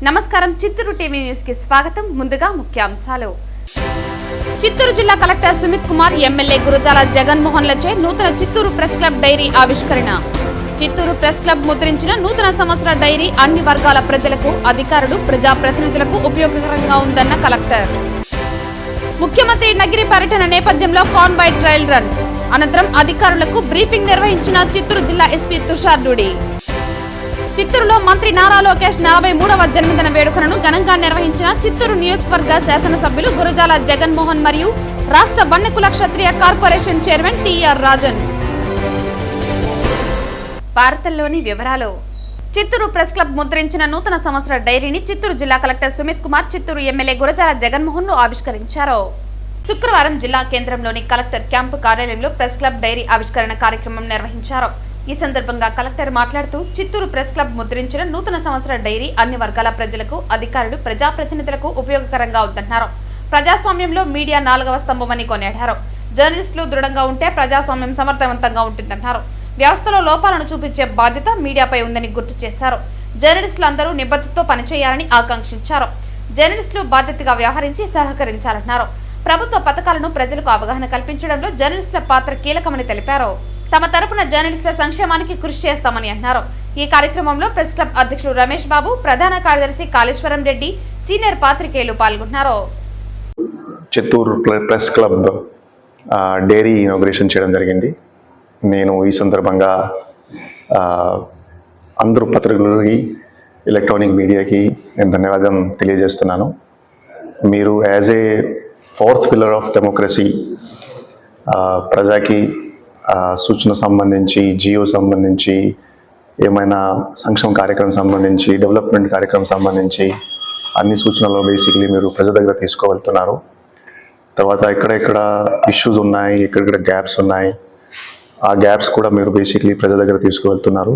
నమస్కారం Chittoor TV news కి స్వాగతం. ముందుగా ముఖ్యాంశాలు. చిత్తూరు జిల్లా కలెక్టర్ సుమిత్ కుమార్, ఎమ్మెల్యే గురజాల జగన్మోహన్లచే నూతన చిత్తూరు ప్రెస్ క్లబ్ డైరీ ఆవిష్కరణ. చిత్తూరు ప్రెస్ క్లబ్ ముద్రించిన నూతన సంవత్సర డైరీ అన్ని వర్గాల ప్రజలకు, అధికారులు, ప్రజాప్రతినిధులకు ఉపయోగకరంగా ఉందన్న కలెక్టర్. ముఖ్యమంత్రి నగిరి పర్యటన నేపథ్యంలో కాన్వాయ్ ట్రయల్ రన్ అనంతరం అధికారులకు బ్రీఫింగ్ నిర్వహించిన చిత్తూరు జిల్లా ఎస్పీ తుషార్ డూడి. చిత్తూరులో మంత్రి నారా లోకేష్ 43వ జన్మదిన వేడుకలను ఘనంగా నిర్వహించిన చిత్తూరు నియోజకవర్గ శాసనసభ్యులు గురజాల జగన్మోహన్ మరియు రాష్ట్ర వన్యకుల క్షత్రియ కార్పొరేషన్ చైర్మన్ టిఆర్ రాజన్. వార్తల్లోని వివరాలు. చిత్తూరు ప్రెస్ క్లబ్ ముద్రించిన నూతన సంవత్సర డైరీని చిత్తూరు జిల్లా కలెక్టర్ సుమిత్ కుమార్, చిత్తూరు ఎమ్మెల్యే గురజాల జగన్మోహన్ ఆవిష్కరించారు. శుక్రవారం జిల్లా కేంద్రంలోని కలెక్టర్ క్యాంపు కార్యాలయంలో ప్రెస్ క్లబ్ డైరీ ఆవిష్కరణ కార్యక్రమం నిర్వహించారు. ఈ సందర్భంగా కలెక్టర్ మాట్లాడుతూ, చిత్తూరు ప్రెస్ క్లబ్ ముద్రించిన నూతన సంవత్సర డైరీ అన్ని వర్గాల ప్రజలకు, అధికారులు, ప్రజాప్రతినిధులకు ఉపయోగకరంగా ఉందన్నారు. ప్రజాస్వామ్యంలో మీడియా 4వ స్తంభమని కొనియాడారు. జర్నలిస్టులు దృఢంగా ఉంటే ప్రజాస్వామ్యం సమర్థవంతంగా ఉంటుందన్నారు. వ్యవస్థలో లోపాలను చూపించే బాధ్యత మీడియాపై ఉందని గుర్తు చేశారు. జర్నలిస్టులందరూ నిబద్ధతతో పనిచేయాలని ఆకాంక్షించారు. జర్నలిస్టులు బాధ్యతగా వ్యవహరించి సహకరించాలన్నారు. ప్రభుత్వ పథకాలను ప్రజలకు అవగాహన కల్పించడంలో జర్నలిస్టుల పాత్ర కీలకమని తెలిపారు. తమ తరపున జర్నలిస్టుల సంక్షేమానికి కృషి చేస్తామని అన్నారు. ఈ కార్యక్రమంలో ప్రెస్ క్లబ్ అధ్యక్షుడు రమేష్ బాబు, ప్రధాన కార్యదర్శి కాళేశ్వరం రెడ్డి, సీనియర్ పాత్రికేయులు పాల్గొన్నారు. Chittoor press club diary inauguration చేయడం జరిగింది. నేను ఈ సందర్భంగా అందరూ పత్రికలకి, ఎలక్ట్రానిక్ మీడియాకి నేను ధన్యవాదం తెలియజేస్తున్నాను. మీరు as a 4th pillar of democracy ప్రజాకి సూచన సంబంధించి, జియో సంబంధించి, ఏమైనా సంక్షేమ కార్యక్రమం సంబంధించి, డెవలప్మెంట్ కార్యక్రమం సంబంధించి అన్ని సూచనలు బేసిక్లీ మీరు ప్రజల దగ్గర తీసుకువెళ్తున్నారు. తర్వాత ఎక్కడెక్కడ ఇష్యూస్ ఉన్నాయి, ఎక్కడెక్కడ గ్యాప్స్ ఉన్నాయి, ఆ గ్యాప్స్ కూడా మీరు బేసిక్లీ ప్రజల దగ్గర తీసుకువెళ్తున్నారు.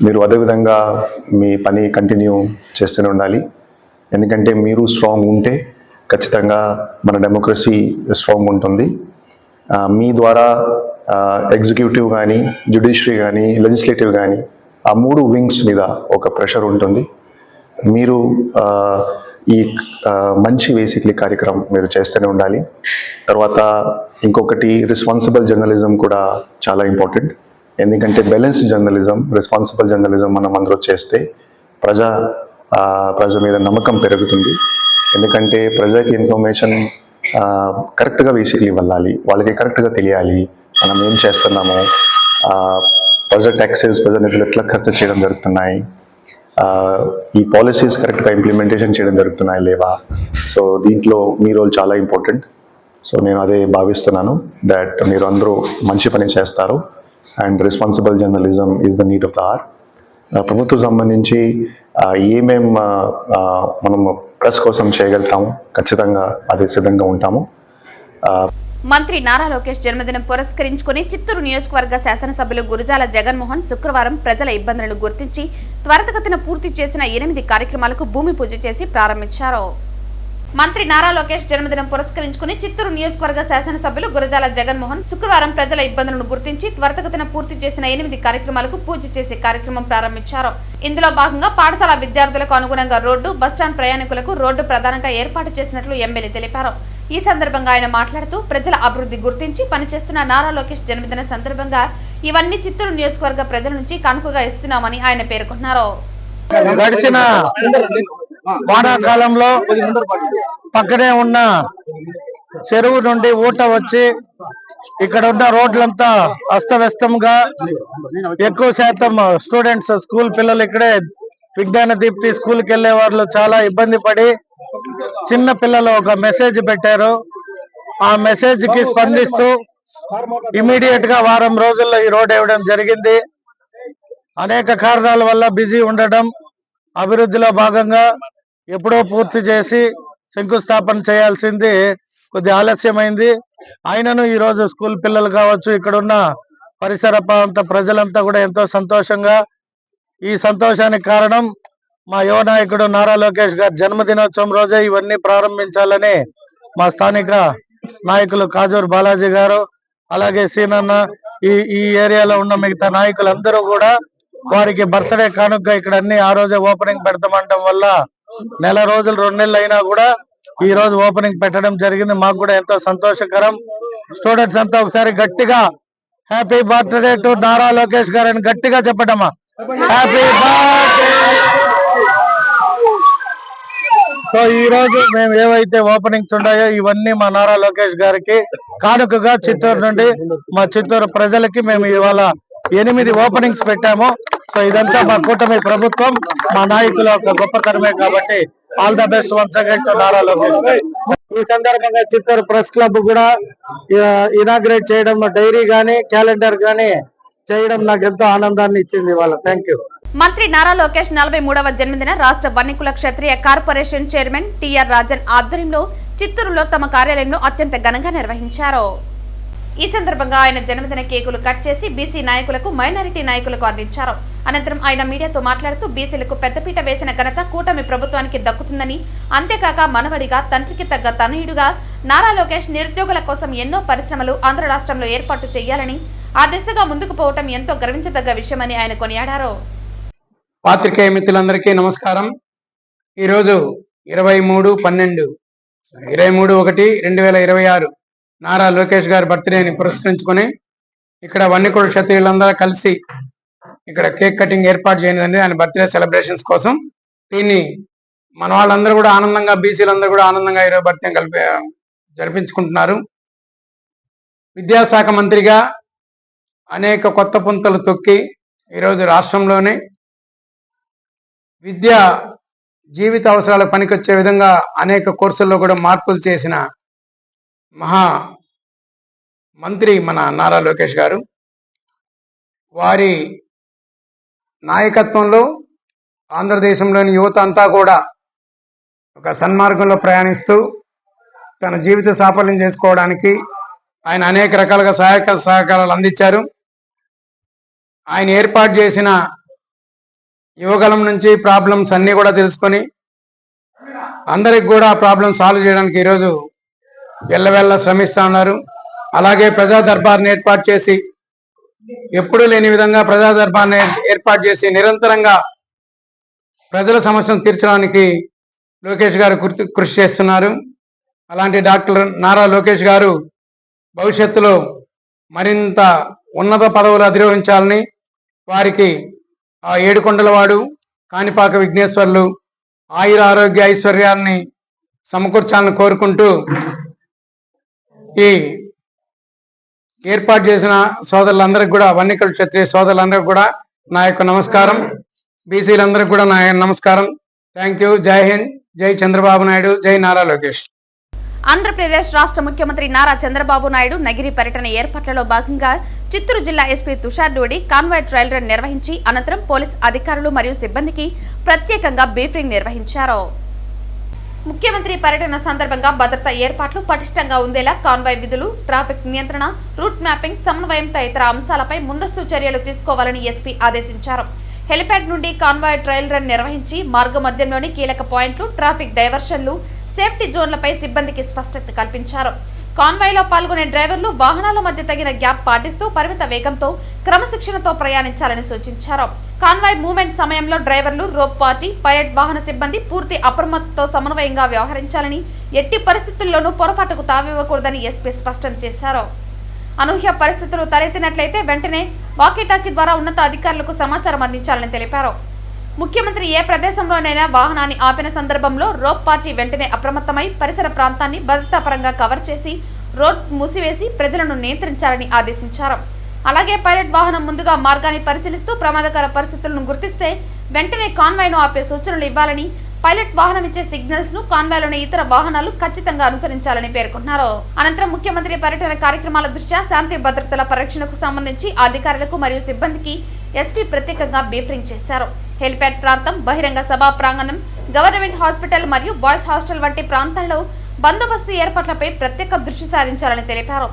మీరు అదేవిధంగా మీ పని కంటిన్యూ చేస్తూనే ఉండాలి. ఎందుకంటే మీరు స్ట్రాంగ్ ఉంటే ఖచ్చితంగా మన డెమోక్రసీ స్ట్రాంగ్ ఉంటుంది. మీ ద్వారా ఎగ్జిక్యూటివ్ కానీ, జ్యుడిషియరీ కానీ, లెజిస్లేటివ్ కానీ ఆ 3 వింగ్స్ మీద ఒక ప్రెషర్ ఉంటుంది. మీరు ఈ మంచి బేసిక్లీ కార్యక్రమం మీరు చేస్తూనే ఉండాలి. తర్వాత ఇంకొకటి రెస్పాన్సిబుల్ జర్నలిజం కూడా చాలా ఇంపార్టెంట్. ఎందుకంటే బ్యాలెన్స్డ్ జర్నలిజం, రెస్పాన్సిబుల్ జర్నలిజం మనం అందరూ చేస్తే ప్రజ మీద నమ్మకం పెరుగుతుంది. ఎందుకంటే ప్రజకి ఇన్ఫర్మేషన్ కరెక్ట్గా బేసిక్లీ వెళ్ళాలి, వాళ్ళకి కరెక్ట్గా తెలియాలి మనం ఏం చేస్తున్నాము, ప్రజా ట్యాక్సెస్, ప్రజా నిధులు ఎట్లా ఖర్చు చేయడం జరుగుతున్నాయి, ఈ పాలసీస్ కరెక్ట్గా ఇంప్లిమెంటేషన్ చేయడం జరుగుతున్నాయి లేవా. సో దీంట్లో మీ రోల్ చాలా ఇంపార్టెంట్. సో నేను అదే భావిస్తున్నాను దట్ మీరు అందరూ మంచి పని చేస్తారు. And responsible journalism is the need of the hour. ప్రభుత్వం సంబంధించి ఏమేం మనం ప్రెస్ కోసం చేయగలుగుతాము, ఖచ్చితంగా అదే సిద్ధంగా ఉంటాము. మంత్రి నారా లోకేష్ జన్మదినం పురస్కరించుకుని చిత్తూరు నియోజకవర్గ శాసనసభ్యులు గురజాల జగన్మోహన్ శుక్రవారం ప్రజల ఇబ్బందులను గుర్తించి త్వరితగతిన పూర్తి చేసిన 8 కార్యక్రమాలకు భూమి పూజ చేసి ప్రారంభించారు. మంత్రి నారా లోకేష్ జన్మదినం పురస్కరించుకుని చిత్తూరు నియోజకవర్గ శాసనసభ్యులు గురజాల జగన్మోహన్ శుక్రవారం ప్రజల ఇబ్బందులను గుర్తించి త్వరితగతిన పూర్తి చేసిన 8 కార్యక్రమాలకు పూజ చేసే కార్యక్రమం ప్రారంభించారు. ఇందులో భాగంగా పాఠశాల విద్యార్థులకు అనుగుణంగా రోడ్డు, బస్టాండ్ ప్రయాణికులకు రోడ్డు ప్రధానంగా ఏర్పాటు చేసినట్లు ఎమ్మెల్యే తెలిపారు. ఈ సందర్భంగా ఆయన మాట్లాడుతూ, ప్రజల అభివృద్ధి గుర్తించి పనిచేస్తున్న నారా లోకేష్ జన్మదిన సందర్భంగా ఇవన్నీ చిత్తూరు నియోజకవర్గ ప్రజల నుంచి కానుకగా ఇస్తున్నామని ఆయన పేర్కొన్నారు. గడిచిన వానాకాలంలో పక్కనే ఉన్న చెరువు నుండి ఊట వచ్చి ఇక్కడ ఉన్న రోడ్లంతా అస్తవ్యస్తంగా, ఎక్కువ శాతం స్టూడెంట్స్, స్కూల్ పిల్లలు ఇక్కడే విజ్ఞాన దీప్తి స్కూల్కి వెళ్లే వాళ్ళు చాలా ఇబ్బంది పడి చిన్న పిల్లలు ఒక మెసేజ్ పెట్టారు. ఆ మెసేజ్ కి స్పందిస్తూ ఇమీడియట్ గా వారం రోజుల్లో ఈ రోడ్ వేయడం జరిగింది. అనేక కారణాల వల్ల బిజీ ఉండడం, అభివృద్ధిలో భాగంగా ఎప్పుడో పూర్తి చేసి శంకుస్థాపన చేయాల్సింది కొద్ది ఆలస్యమైంది. అయినను ఈ రోజు స్కూల్ పిల్లలు కావచ్చు, ఇక్కడున్న పరిసర ప్రాంత ప్రజలంతా కూడా ఎంతో సంతోషంగా, ఈ సంతోషానికి కారణం మా యువ నాయకుడు నారా లోకేష్ గారి జన్మదినోత్సవం రోజే ఇవన్నీ ప్రారంభించాలని మా స్థానిక నాయకులు కాజూరు బాలాజీ గారు, అలాగే సీనన్న, ఈ ఏరియాలో ఉన్న మిగతా నాయకులందరూ కూడా వారికి బర్త్డే కానుక ఇక్కడ అన్ని ఆ రోజే ఓపెనింగ్ పెడతామంటం వల్ల నెల రోజులు 2 నెలలు అయినా కూడా ఈ రోజు ఓపెనింగ్ పెట్టడం జరిగింది. మాకు కూడా ఎంతో సంతోషకరం. స్టూడెంట్స్ అంతా ఒకసారి గట్టిగా happy birthday to Nara Lokesh గారు అని గట్టిగా చెప్పడమ్మా. Happy birthday. సో ఈ రోజు మేము ఏవైతే ఓపెనింగ్స్ ఉన్నాయో ఇవన్నీ మా నారా లోకేష్ గారికి కానుకగా చిత్తూరు నుండి మా చిత్తూరు ప్రజలకి మేము ఇవాళ 8 ఓపెనింగ్స్ పెట్టాము. సో ఇదంతా మా కూటమి ప్రభుత్వం, మా నాయకుల ఒక గొప్పతనమే కాబట్టి all the best once again to Nara Lokesh. ఈ సందర్భంగా చిత్తూరు ప్రెస్ క్లబ్ కూడా ఇనాగ్రేట్ చేయడం, డైరీ గానీ క్యాలెండర్ గానీ చేయడం నాకు ఎంతో ఆనందాన్ని ఇచ్చింది ఇవాళ. Thank you. మంత్రి నారా లోకేష్ 43వ జన్మదిన రాష్ట్ర వన్నికుల క్షత్రియ కార్పొరేషన్ చైర్మన్ టిఆర్ రాజన్ ఆధ్వర్యంలో చిత్తూరులో తమ కార్యాలయంలో అత్యంత ఘనంగా నిర్వహించారు. ఈ సందర్భంగా ఆయన జన్మదిన కేకులు కట్ చేసి బీసీ నాయకులకు, మైనారిటీ నాయకులకు అందించారు. అనంతరం ఆయన మీడియాతో మాట్లాడుతూ బీసీలకు పెద్దపీట వేసిన ఘనత కూటమి ప్రభుత్వానికి దక్కుతుందని, అంతేకాక మనవడిగా తండ్రికి తగ్గ తనయుడుగా నారా లోకేష్ నిరుద్యోగుల కోసం ఎన్నో పరిశ్రమలు ఆంధ్ర రాష్ట్రంలో ఏర్పాటు చేయాలని, ఆ దిశగా ముందుకు పోవటం ఎంతో గర్వించదగ్గ విషయమని ఆయన కొనియాడారు. పాత్రికేయ మిత్రులందరికీ నమస్కారం. ఈరోజు 23/1/2026 నారా లోకేష్ గారి బర్త్డేని పురస్కరించుకొని ఇక్కడ వన్నికుల క్షత్రియులందరూ కలిసి ఇక్కడ కేక్ కటింగ్ ఏర్పాటు చేయడం ఆయన బర్త్డే సెలబ్రేషన్స్ కోసం. దీన్ని మన వాళ్ళందరూ కూడా ఆనందంగా, బీసీలందరూ కూడా ఆనందంగా ఈరోజు బర్త్డే జరిపించుకుంటున్నారు. విద్యాశాఖ మంత్రిగా అనేక కొత్త పుంతలు తొక్కి ఈరోజు రాష్ట్రంలోనే విద్యా జీవిత అవసరాలకు పనికొచ్చే విధంగా అనేక కోర్సుల్లో కూడా మార్పులు చేసిన మహా మంత్రి మన నారా లోకేష్ గారు. వారి నాయకత్వంలో ఆంధ్రదేశంలోని యువత అంతా కూడా ఒక సన్మార్గంలో ప్రయాణిస్తూ తన జీవిత సాఫల్యం చేసుకోవడానికి ఆయన అనేక రకాలుగా సహాయక సహకారాలు అందించారు. ఆయన ఏర్పాటు చేసిన యువగలం నుంచి ప్రాబ్లమ్స్ అన్నీ కూడా తెలుసుకొని అందరికి కూడా ప్రాబ్లమ్ సాల్వ్ చేయడానికి ఈరోజు ఎల్లవెల్ల శ్రమిస్తూ ఉన్నారు. అలాగే ప్రజా దర్బార్ని ఏర్పాటు చేసి, ఎప్పుడూ లేని విధంగా ప్రజా దర్బార్ని ఏర్పాటు చేసి నిరంతరంగా ప్రజల సమస్యను తీర్చడానికి లోకేష్ గారు కృషి చేస్తున్నారు. అలాంటి డాక్టర్ నారా లోకేష్ గారు భవిష్యత్తులో మరింత ఉన్నత పదవులు అధిరోహించాలని, వారికి ఆ ఏడుకొండలవాడు కాణిపాక విఘ్నేశ్వర్లు ఆయుర ఆరోగ్య ఐశ్వర్యాన్ని సమకూర్చాలని కోరుకుంటూ ఈ ఏర్పాటు చేసిన సోదరులందరికీ కూడా, వన్నికుల క్షత్రియ సోదరులందరికీ కూడా నా యొక్క నమస్కారం. బీసీలందరికీ కూడా నా నమస్కారం. Thank you. జై హింద్, జై చంద్రబాబు నాయుడు, జై నారా లోకేష్. ఆంధ్రప్రదేశ్ రాష్ట్ర ముఖ్యమంత్రి నారా చంద్రబాబు నాయుడు నగిరి పర్యటన ఏర్పాట్లలో భాగంగా చిత్తూరు జిల్లా SP Tushar Dudi convoy trial run నిర్వహించి అనంతరం పోలీస్ అధికారులు మరియు సిబ్బందికి ప్రత్యేకంగా బ్రీఫింగ్ నిర్వహించారు. ముఖ్యమంత్రి పర్యటన సందర్భంగా భద్రతా ఏర్పాట్లు పటిష్టంగా ఉండేలా కాన్వాయ్ విధులు, ట్రాఫిక్ నియంత్రణ, రూట్ మ్యాపింగ్, సమన్వయం తదితర అంశాలపై ముందస్తు చర్యలు తీసుకోవాలని ఎస్పీ ఆదేశించారు. హెలిప్యాడ్ నుండి కాన్వాయ్ ట్రయల్ రన్ నిర్వహించి మార్గ మధ్యంలోని కీలక పాయింట్లు, ట్రాఫిక్ డైవర్షన్లు, సేఫ్టీ జోన్లపై సిబ్బందికి స్పష్టత కల్పించారు. కాన్వాయ్లో పాల్గొనే డ్రైవర్లు వాహనాల మధ్య తగిన గ్యాప్ పాటిస్తూ పరిమిత వేగంతో క్రమశిక్షణతో ప్రయాణించాలని సూచించారు. కాన్వాయ్ మూవ్మెంట్ సమయంలో డ్రైవర్లు, రోప్ పార్టీ, పైలట్ వాహన సిబ్బంది పూర్తి అప్రమత్తతో సమన్వయంగా వ్యవహరించాలని, ఎట్టి పరిస్థితుల్లోనూ పొరపాటుకు తావివ్వకూడదని ఎస్పీ స్పష్టం చేశారు. అనూహ్య పరిస్థితులు తలెత్తినట్లయితే వెంటనే వాకీటాకీ ద్వారా ఉన్నత అధికారులకు సమాచారం అందించాలని తెలిపారు. ముఖ్యమంత్రి ఏ ప్రదేశంలోనైనా వాహనాన్ని ఆపిన సందర్భంలో రోప్ పార్టీ వెంటనే అప్రమత్తమై పరిసర ప్రాంతాన్ని భద్రతాపరంగా కవర్ చేసి రోడ్ మూసివేసి ప్రజలను నియంత్రించాలని ఆదేశించారు. అలాగే పైలట్ వాహనం ముందుగా మార్గాన్ని పరిశీలిస్తూ ప్రమాదకర పరిస్థితులను గుర్తిస్తే వెంటనే కాన్వాయ్ను ఆపే సూచనలు ఇవ్వాలని, పైలట్ వాహనం ఇచ్చే సిగ్నల్స్ ను కాన్వాయ్లోని ఇతర వాహనాలు ఖచ్చితంగా అనుసరించాలని పేర్కొన్నారు. అనంతరం ముఖ్యమంత్రి పర్యటన కార్యక్రమాల దృష్ట్యా శాంతి భద్రతల పరిరక్షణకు సంబంధించి అధికారులకు మరియు సిబ్బందికి ఎస్పీ ప్రత్యేకంగా బ్రీఫింగ్ చేశారు. హెలిప్యాడ్ ప్రాంతం, బహిరంగ సభా ప్రాంగణం, గవర్నమెంట్ హాస్పిటల్ మరియు బాయ్స్ హాస్టల్ వంటి ప్రాంతాల్లో బందోబస్తు ఏర్పాట్లపై ప్రత్యేక దృష్టి సారించాలని తెలిపారు.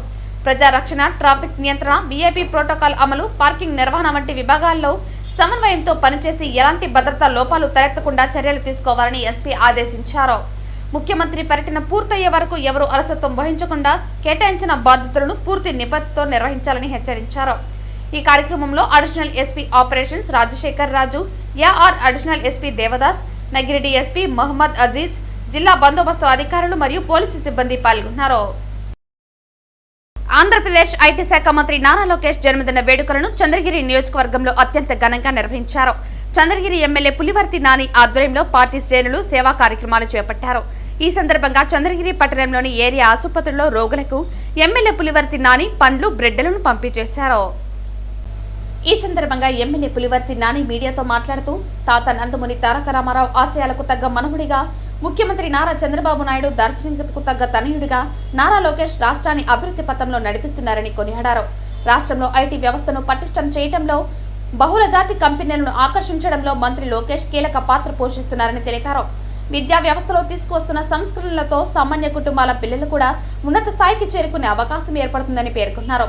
ప్రజారక్షణ, ట్రాఫిక్ నియంత్రణ, వీఐపీ ప్రోటోకాల్ అమలు, పార్కింగ్ నిర్వహణ వంటి విభాగాల్లో సమన్వయంతో పనిచేసి ఎలాంటి భద్రతా లోపాలు తలెత్తకుండా చర్యలు తీసుకోవాలని ఎస్పీ ఆదేశించారు. ముఖ్యమంత్రి పర్యటన పూర్తయ్యే వరకు ఎవరూ అలసత్వం వహించకుండా కేటాయించిన బాధ్యతలను పూర్తి నిబద్ధతతో నిర్వహించాలని హెచ్చరించారు. ఈ కార్యక్రమంలో additional SP operations Rajasekhar Raju, AR additional SP Devadas, Nagireddy SP Mohammed Aziz, జిల్లా బందోబస్తు అధికారులు మరియు పోలీసు సిబ్బంది పాల్గొన్నారు. ఆంధ్రప్రదేశ్ ఐటీ శాఖ మంత్రి నారా లోకేష్ జన్మదిన వేడుకలను చంద్రగిరి నియోజకవర్గంలో అత్యంత ఘనంగా నిర్వహించారు. చంద్రగిరి ఎమ్మెల్యే పులివర్తి నాని ఆధ్వర్యంలో పార్టీ శ్రేణులు సేవా కార్యక్రమాలు చేపట్టారు. ఈ సందర్భంగా చంద్రగిరి పట్టణంలోని ఏరియా ఆసుపత్రిలో రోగులకు ఎమ్మెల్యే పులివర్తి నాని పండ్లు, బ్రెడ్లను పంపిణీ చేశారు. ఈ సందర్భంగా ఎమ్మెల్యే పులివర్తి నాని మీడియాతో మాట్లాడుతూ తాత నందమూరి తారక రామారావు ఆశయాలకు తగ్గ మనవుడిగా, ముఖ్యమంత్రి నారా చంద్రబాబు నాయుడు దార్శనికతకు తగ్గ తనయుడిగా నారా లోకేష్ రాష్ట్రాన్ని అభివృద్ధి పథంలో నడిపిస్తున్నారని కొనియాడారు. రాష్ట్రంలో ఐటీ వ్యవస్థను పటిష్టం చేయడంలో, బహుళ జాతి కంపెనీలను ఆకర్షించడంలో మంత్రి లోకేష్ కీలక పాత్ర పోషిస్తున్నారని తెలిపారు. విద్యా వ్యవస్థలో తీసుకువస్తున్న సంస్కరణలతో సామాన్య కుటుంబాల పిల్లలు కూడా ఉన్నత స్థాయికి చేరుకునే అవకాశం ఏర్పడుతుందని పేర్కొన్నారు.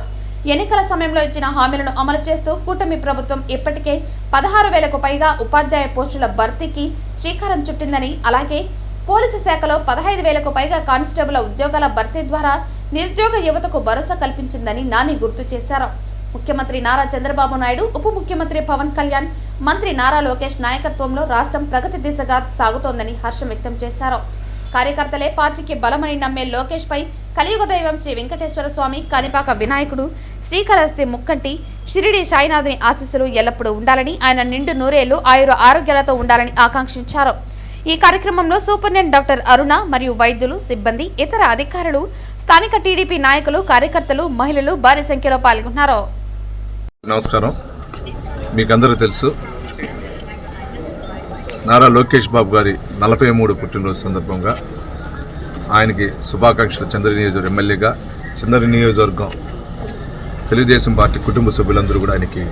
ఎన్నికల సమయంలో ఇచ్చిన హామీలను అమలు చేస్తూ కూటమి ప్రభుత్వం ఇప్పటికే 16,000కు పైగా ఉపాధ్యాయ పోస్టుల భర్తీకి శ్రీకారం చుట్టిందని, అలాగే పోలీసు శాఖలో 15,000కు పైగా కానిస్టేబుల్ ఉద్యోగాల భర్తీ ద్వారా నిరుద్యోగ యువతకు భరోసా కల్పించిందని నాని గుర్తు చేశారు. ముఖ్యమంత్రి నారా చంద్రబాబు నాయుడు, ఉప ముఖ్యమంత్రి పవన్ కళ్యాణ్, మంత్రి నారా లోకేష్ నాయకత్వంలో రాష్ట్రం ప్రగతి దిశగా సాగుతోందని హర్షం వ్యక్తం చేశారు. కార్యకర్తలే పార్టీకి బలమని నమ్మే లోకేష్ పై కలియుగ దైవం శ్రీ వెంకటేశ్వర స్వామి, కాణిపాక వినాయకుడు, శ్రీకాళహస్తి ముక్కంటి, షిరిడి సాయినాథుని ఆశీస్సులు ఎల్లప్పుడూ ఉండాలని, ఆయన నిండు నూరేళ్లు ఆయుర ఆరోగ్యాలతో ఉండాలని ఆకాంక్షించారు. ఈ కార్యక్రమంలో సూపరింటెండెంట్ డాక్టర్ అరుణ మరియు వైద్యులు, సిబ్బంది, ఇతర అధికారులు, స్థానిక టీడీపీ నాయకులు, కార్యకర్తలు, మహిళలు భారీ సంఖ్యలో పాల్గొన్నారు. నమస్కారం. మీకు అందరూ తెలుసు, నారా లోకేష్ బాబు గారి 43 పుట్టినరోజు సందర్భంగా ఆయనకి శుభాకాంక్షలు. చంద్రగిరి నియోజకవర్గం ఎమ్మెల్యేగా, చంద్రగిరి నియోజకవర్గం తెలుగుదేశం పార్టీ కుటుంబ సభ్యులందరూ కూడా ఆయనకి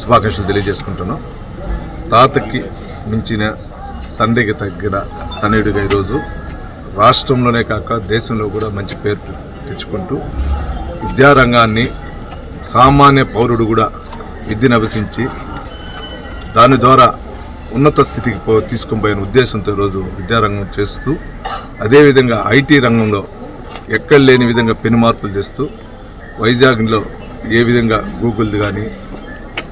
శుభాకాంక్షలు తెలియజేసుకుంటున్నాం. తాతకి మించిన, తండ్రికి తగ్గిన తనయుడిగా ఈరోజు రాష్ట్రంలోనే కాక దేశంలో కూడా మంచి పేరు తెచ్చుకుంటూ విద్యారంగాన్ని సామాన్య పౌరుడు కూడా విద్యను అభ్యసించి దాని ద్వారా ఉన్నత స్థితికి తీసుకొని పోయిన ఉద్దేశంతో ఈరోజు విద్యారంగం చేస్తూ, అదేవిధంగా ఐటీ రంగంలో ఎక్కడ లేని విధంగా పెను మార్పులు చేస్తూ వైజాగ్లో ఏ విధంగా గూగుల్ది కానీ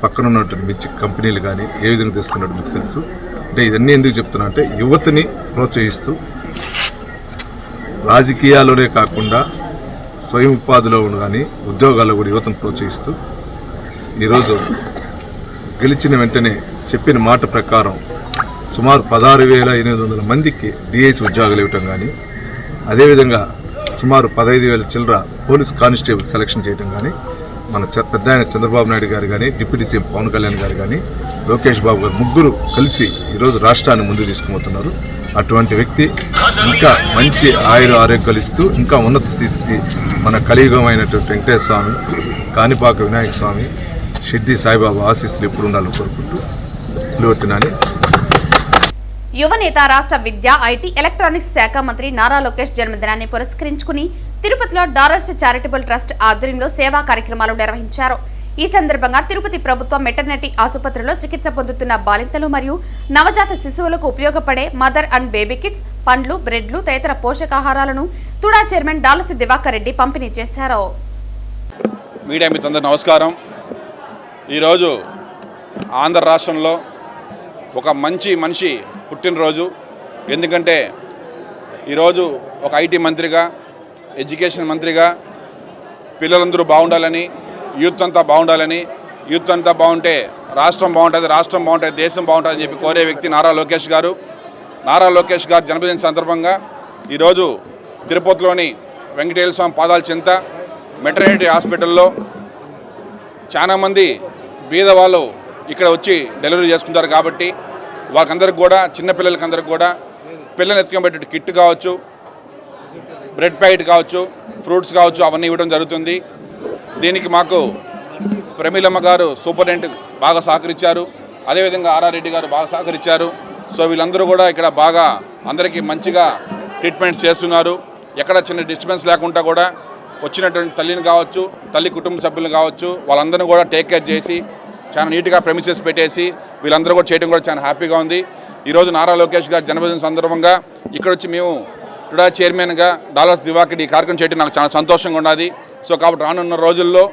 పక్కన ఉన్నటువంటి మిర్చి కంపెనీలు కానీ ఏ విధంగా తెస్తున్నట్టు మీకు తెలుసు. అంటే ఇవన్నీ ఎందుకు చెప్తున్నా అంటే యువతని ప్రోత్సహిస్తూ రాజకీయాల్లోనే కాకుండా స్వయం ఉపాధిలో కానీ ఉద్యోగాల్లో కూడా యువతను ప్రోత్సహిస్తూ ఈరోజు గెలిచిన వెంటనే చెప్పిన మాట ప్రకారం సుమారు 16,800 మందికి డిఐసి ఉద్యోగాలు ఇవ్వటం కానీ, అదేవిధంగా సుమారు 15,000 చిల్లర పోలీస్ కానిస్టేబుల్ సెలక్షన్ చేయడం కానీ, మన పెద్ద ఆయన చంద్రబాబు నాయుడు గారు కానీ, డిప్యూటీ సీఎం పవన్ కళ్యాణ్ గారు కానీ, లోకేష్ బాబు గారు ముగ్గురు కలిసి ఈరోజు రాష్ట్రాన్ని ముందుకు తీసుకుపోతున్నారు. అటువంటి వ్యక్తి ఇంకా మంచి ఆరోగ్యాలు ఇస్తూ ఇంకా ఉన్నత స్థితికి మన కలియుగమైనటువంటి వెంకటేశ్వర స్వామి, కాణిపాక వినాయక స్వామి, షిర్డి సాయిబాబా ఆశీస్సులు ఎప్పుడు ఉండాలని కోరుకుంటూ పులివర్తినాని. యువనేత, రాష్ట్ర విద్యా, ఐటీ, ఎలక్ట్రానిక్స్ శాఖ మంత్రి నారా లోకేష్ జన్మదినాన్ని పురస్కరించుకుని తిరుపతిలో డాలర్స్ చారిటబుల్ ట్రస్ట్ ఆధ్వర్యంలో సేవా కార్యక్రమాలు నిర్వహించారు. ఈ సందర్భంగా తిరుపతి ప్రభుత్వ మెటర్నిటీ ఆసుపత్రిలో చికిత్స పొందుతున్న బాలింతలు మరియు నవజాత శిశువులకు ఉపయోగపడే మదర్ అండ్ బేబీ కిట్స్, పండ్లు, బ్రెడ్లు తదితర పోషకాహారాలను తుడా చైర్మన్ డాలసి దివాకర్ రెడ్డి పంపిణీ చేశారు. మీడియా మిత్రులందరికీ నమస్కారం. ఈరోజు ఆంధ్ర రాష్ట్రంలో ఒక మంచి మనిషి పుట్టినరోజు. ఎందుకంటే ఈరోజు ఒక ఐటీ మంత్రిగా, ఎడ్యుకేషన్ మంత్రిగా పిల్లలందరూ బాగుండాలని, యూత్ అంతా బాగుండాలని, యూత్ అంతా బాగుంటే రాష్ట్రం బాగుంటుంది, రాష్ట్రం బాగుంటుంది, దేశం బాగుంటుంది అని చెప్పి కోరే వ్యక్తి నారా లోకేష్ గారు. నారా లోకేష్ గారు జన్మదిన సందర్భంగా ఈరోజు తిరుపతిలోని వెంకటేశ్వర స్వామి పాదాల చెంత మెటర్నిటీ హాస్పిటల్లో చాలామంది బీద వాళ్ళు ఇక్కడ వచ్చి డెలివరీ చేసుకుంటారు. కాబట్టి వాళ్ళకందరికి కూడా, చిన్నపిల్లలకందరికి కూడా పిల్లలు ఎత్తుకోబెట్టే కిట్ కావచ్చు, బ్రెడ్ ప్యాకెట్ కావచ్చు, ఫ్రూట్స్ కావచ్చు, అవన్నీ ఇవ్వడం జరుగుతుంది. దీనికి మాకు ప్రమీలమ్మ గారు సూపరింటెండెంట్ బాగా సహకరించారు, అదేవిధంగా ఆర్ఆర్ రెడ్డి గారు బాగా సహకరించారు. సో వీళ్ళందరూ కూడా ఇక్కడ బాగా అందరికీ మంచిగా ట్రీట్మెంట్స్ చేస్తున్నారు. ఎక్కడ చిన్న డిస్టర్బెన్స్ లేకుండా కూడా వచ్చినటువంటి తల్లిని కావచ్చు, తల్లి కుటుంబ సభ్యులను కావచ్చు, వాళ్ళందరినీ కూడా టేక్ కేర్ చేసి చాలా నీట్గా ప్రెమిసెస్ పెట్టేసి వీళ్ళందరూ కూడా చేయడం కూడా చాలా హ్యాపీగా ఉంది. ఈరోజు నారా లోకేష్ గారి జన్మదిన సందర్భంగా ఇక్కడ వచ్చి మేము టుడా చైర్మన్గా డాలర్స్ దివాకర్ ఈ కార్యక్రమం చేయడం నాకు చాలా సంతోషంగా ఉన్నది. సో కాబట్టి రానున్న రోజుల్లో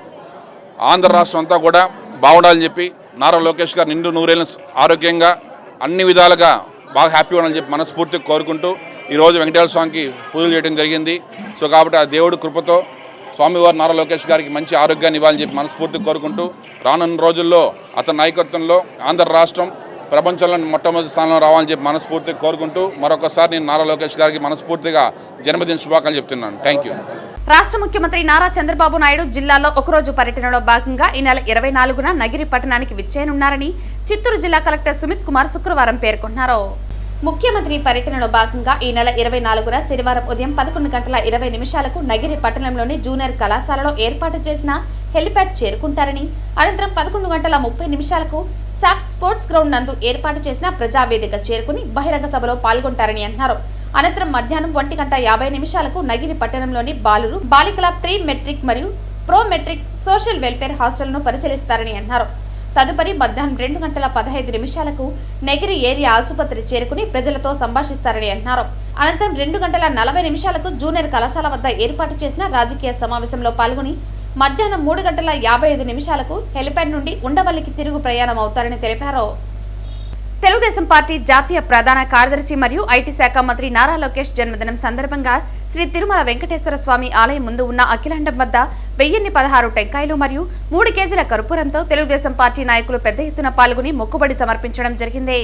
ఆంధ్ర రాష్ట్రం అంతా కూడా బాగుండాలని చెప్పి నారా లోకేష్ గారు నిండు నూరేళ్ళ ఆరోగ్యంగా అన్ని విధాలుగా బాగా హ్యాపీగా ఉండాలని చెప్పి మనస్ఫూర్తిగా కోరుకుంటూ ఈరోజు వెంకటేశ్వర స్వామికి పూజలు చేయడం జరిగింది. సో కాబట్టి ఆ దేవుడి కృపతో స్వామివారి నారా లోకేష్ గారికి మంచి ఆరోగ్యాన్ని ఇవ్వాలని చెప్పి మనస్ఫూర్తిగా కోరుకుంటూ రానున్న రోజుల్లో అతని నాయకత్వంలో ఆంధ్ర రాష్ట్రం ప్రపంచంలో మొట్టమొదటి స్థానంలో రావాలని చెప్పి మనస్ఫూర్తిగా కోరుకుంటూ మరొకసారి నేను నారా లోకేష్ గారికి మనస్ఫూర్తిగా జన్మదిన శుభాకాంక్షలు చెప్తున్నాను. Thank you. రాష్ట్ర ముఖ్యమంత్రి నారా చంద్రబాబు నాయుడు జిల్లాలో ఒకరోజు పర్యటనలో భాగంగా ఈ నెల 24న నగిరి పట్టణానికి విచ్చేయనున్నారని చిత్తూరు జిల్లా కలెక్టర్ సుమిత్ కుమార్ శుక్రవారం పేర్కొన్నారు. ముఖ్యమంత్రి పర్యటనలో భాగంగా ఈ నెల 24న శనివారం ఉదయం 11:20 నగిరి పట్టణంలోని జూనియర్ కళాశాలలో ఏర్పాటు చేసిన హెలిప్యాడ్ చేరుకుంటారని, అనంతరం 11:30 సాఫ్ట్ స్పోర్ట్స్ గ్రౌండ్ నందు ఏర్పాటు చేసిన ప్రజావేదిక చేరుకుని బహిరంగ సభలో పాల్గొంటారని అన్నారు. అనంతరం మధ్యాహ్నం 1:50 నగిరి పట్టణంలోని బాలికల ప్రీ మెట్రిక్ మరియు ప్రో మెట్రిక్ సోషల్ వెల్ఫేర్ హాస్టల్ను పరిశీలిస్తారని అన్నారు. తదుపరి మధ్యాహ్నం 2:15 నెగిరి ఏరియా ఆసుపత్రి చేరుకుని ప్రజలతో సంభాషిస్తారని అన్నారు. అనంతరం 2:40 జూనియర్ కళాశాల వద్ద ఏర్పాటు చేసిన రాజకీయ సమావేశంలో పాల్గొని మధ్యాహ్నం 3:55 హెలిప్యాడ్ నుండి ఉండవల్లికి తిరుగు ప్రయాణం అవుతారని తెలిపారు. తెలుగుదేశం పార్టీ జాతీయ ప్రధాన కార్యదర్శి మరియు ఐటీ శాఖ మంత్రి నారా లోకేష్ జన్మదినం సందర్భంగా శ్రీ తిరుమల వెంకటేశ్వర స్వామి ఆలయం ముందు ఉన్న అఖిలాండం వద్ద 1016 టెంకాయలు మరియు 3 కేజీల కర్పూరంతో తెలుగుదేశం పార్టీ నాయకులు పెద్ద ఎత్తున పాల్గొని మొక్కుబడి సమర్పించడం జరిగింది.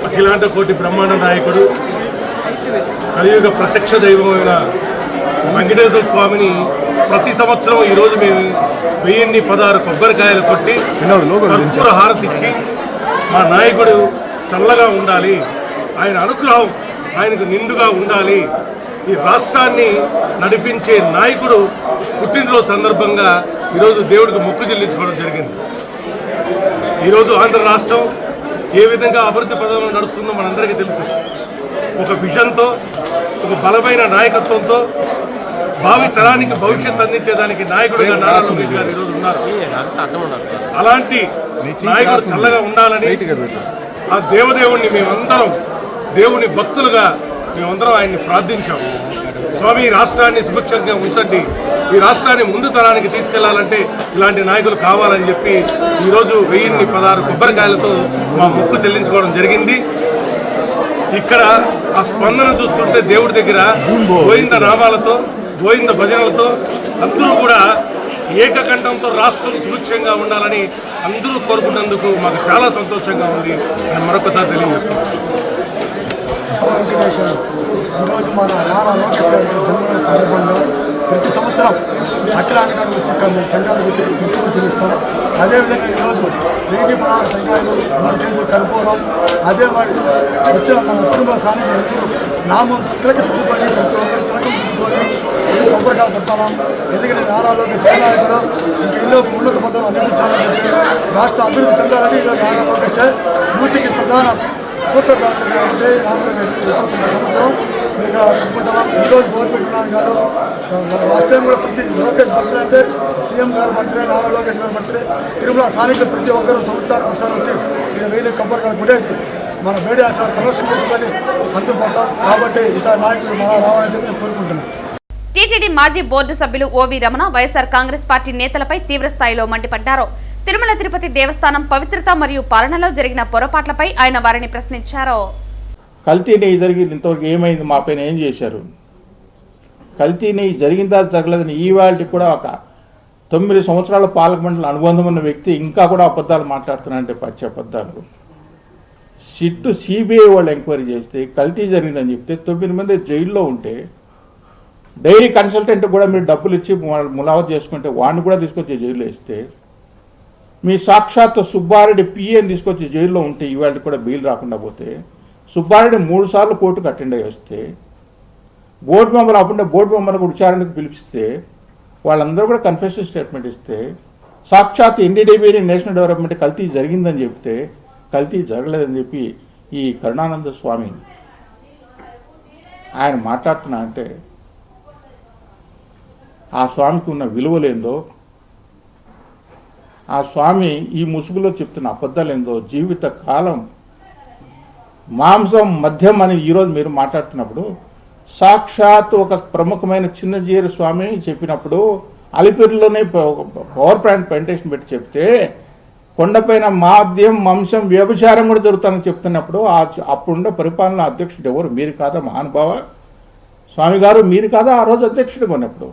అఖిలాండ కోటి బ్రహ్మాండ నాయకుడు కలియుగ ప్రత్యక్ష దైవమైన వెంకటేశ్వర స్వామిని ప్రతి సంవత్సరం ఈరోజు మేము 1016 కొబ్బరికాయలు కొట్టి కర్పూర హారతిచ్చి మా నాయకుడు చల్లగా ఉండాలి, ఆయన అనుగ్రహం ఆయనకు నిండుగా ఉండాలి, ఈ రాష్ట్రాన్ని నడిపించే నాయకుడు పుట్టినరోజు సందర్భంగా ఈరోజు దేవుడికి మొక్కు చెల్లించుకోవడం జరిగింది. ఈరోజు ఆంధ్ర రాష్ట్రం ఏ విధంగా అభివృద్ధి పదంలో నడుస్తుందో మనందరికీ తెలుసు. ఒక విజన్తో, ఒక బలమైన నాయకత్వంతో భావి తరానికి భవిష్యత్తు అందించేదానికి నాయకుడిగా నారా లోకేష్ గారు ఈరోజు ఉన్నారు. అలాంటి నాయకుడు చల్లగా ఉండాలని ఆ దేవదేవుణ్ణి మేమందరం దేవుని భక్తులుగా మేమందరం ఆయన్ని ప్రార్థించాం. స్వామి ఈ రాష్ట్రాన్ని సుభిక్షంగా ఉంచండి, ఈ రాష్ట్రాన్ని ముందు తరానికి తీసుకెళ్లాలంటే ఇలాంటి నాయకులు కావాలని చెప్పి ఈరోజు 1016 కొబ్బరికాయలతో మా మొక్కు చెల్లించుకోవడం జరిగింది. ఇక్కడ ఆ స్పందన చూస్తుంటే దేవుడి దగ్గర గోవింద నామాలతో, గోవింద భజనలతో అందరూ కూడా ఏకకంఠంతో రాష్ట్రం సుభిక్షంగా ఉండాలని అందరూ కోరుకున్నందుకు మాకు చాలా సంతోషంగా ఉంది అని మరొకసారి తెలియజేసుకుంటున్నాను. ఈరోజు మన నారా లోకేష్ గారికి జన్మదిన సందర్భంగా ప్రతి సంవత్సరం అఖిలాండ గారు వచ్చి టెంకాయలు పెట్టి ముఖ్యమంత్రి చెల్లిస్తాం. అదేవిధంగా ఈరోజు 1016 టెంకాయలు 3 కేజీలు కర్పూరం, అదే వారి వచ్చిన మన తిరుమల స్థానికులందరూ నామం తిలకించుకొని ప్రతి ఒక్కరు తిలకించుకొని కొబ్బరికాయలు పెడతాం. ఎందుకంటే నారా లోకేష్ జననాయకుడు ఇంకా ఎన్నో ఉన్నత పదవులు అందించాలని చెప్పి రాష్ట్ర అభివృద్ధి చెందాలని ఈరోజు నారా లోకేష్ యూత్కి ప్రధాన సూత్రధారులుగా ఉంటే ప్రతి సంవత్సరం మేము ఇక్కడ పెట్టుకుంటున్నాం. ఈరోజు గవర్నమెంట్ ఉన్నాను కాదు, లాస్ట్ టైం కూడా ప్రతి లోకేష్ బర్త్డే అంటే సీఎం గారు బర్త్డే, నారా లోకేష్ గారు బర్త్డే, తిరుమల స్థానికులు ప్రతి ఒక్కరు సంవత్సరానికి ఒకసారి వచ్చి ఇక్కడ 1000 కొబ్బరికాయలు కొట్టేసి మన వేడి ఆశ ప్రదర్శన చేసుకొని అందుకుపోతాం. కాబట్టి ఇతర నాయకులు మళ్ళా రావాలని చెప్పి నేను కోరుకుంటున్నాను. టీటీడీ మాజీ బోర్డు సభ్యులు ఓవి రమణ వైఎస్ఆర్ కాంగ్రెస్ పార్టీ నేతలపై తీవ్రస్థాయిలో మండిపడ్డారు. తిరుమల తిరుపతి దేవస్థానం పవిత్రత మరియు పాలనలో జరిగిన పొరపాట్లపై ఆయన వారిని ప్రశ్నించారు. కల్తీ నెయ్యి జరిగింది, ఇంతవరకు ఏమైంది, మా పైన ఏం చేశారు? కల్తీ నెయ్యి జరిగిందా జరగలేదని ఈవాళకి కూడా ఒక 9 సంవత్సరాల పాలక మండలి అనుబంధం ఉన్న వ్యక్తి ఇంకా కూడా అబద్ధాలు మాట్లాడుతున్నారంటే పచ్చి అబద్ధాలు. సిబిఐ వాళ్ళు ఎంక్వైరీ చేస్తే కల్తీ జరిగిందని చెప్తే 9 మంది జైల్లో ఉంటే డైరీ కన్సల్టెంట్ కూడా మీరు డబ్బులు ఇచ్చి ములావత్ చేసుకుంటే వాడిని కూడా తీసుకొచ్చి జైల్లో వేస్తే, మీ సాక్షాత్ సుబ్బారెడ్డి పిఏని తీసుకొచ్చి జైల్లో ఉంటే ఇవాళ కూడా బెయిల్ రాకుండా పోతే, సుబ్బారెడ్డి 3 సార్లు కోర్టుకు అటెండ్ అయ్యి వస్తే, బోర్డు మెంబర్ అప్పుడే బోర్డు మెంబర్ కూడా విచారణకు పిలిపిస్తే వాళ్ళందరూ కూడా కన్ఫెషన్ స్టేట్మెంట్ ఇస్తే, సాక్షాత్ ఎన్డీడీబీ నేషనల్ డెవలప్మెంట్ కల్తీ జరిగిందని చెప్తే కల్తీ జరగలేదని చెప్పి ఈ కరుణానంద స్వామి ఆయన మాట్లాడుతున్నా అంటే ఆ స్వామికి ఉన్న విలువలేందో, ఆ స్వామి ఈ ముసుగులో చెప్తున్న అబద్ధాలేందో, జీవిత కాలం మాంసం మద్యం అని ఈరోజు మీరు మాట్లాడుతున్నప్పుడు సాక్షాత్ ఒక ప్రముఖమైన చిన్నజీర స్వామి చెప్పినప్పుడు అలిపిరిలోనే పవర్ ప్లాంట్ ప్లాంటేషన్ పెట్టి చెప్తే కొండపైన మాద్యం వంశం వ్యభిచారం కూడా జరుగుతుందని చెప్తున్నప్పుడు అప్పుడున్న పరిపాలన అధ్యక్షుడు ఎవరు? మీరు కాదా మహానుభావ స్వామి గారు? మీరు కాదా ఆ రోజు అధ్యక్షుడిగా ఉన్నప్పుడు?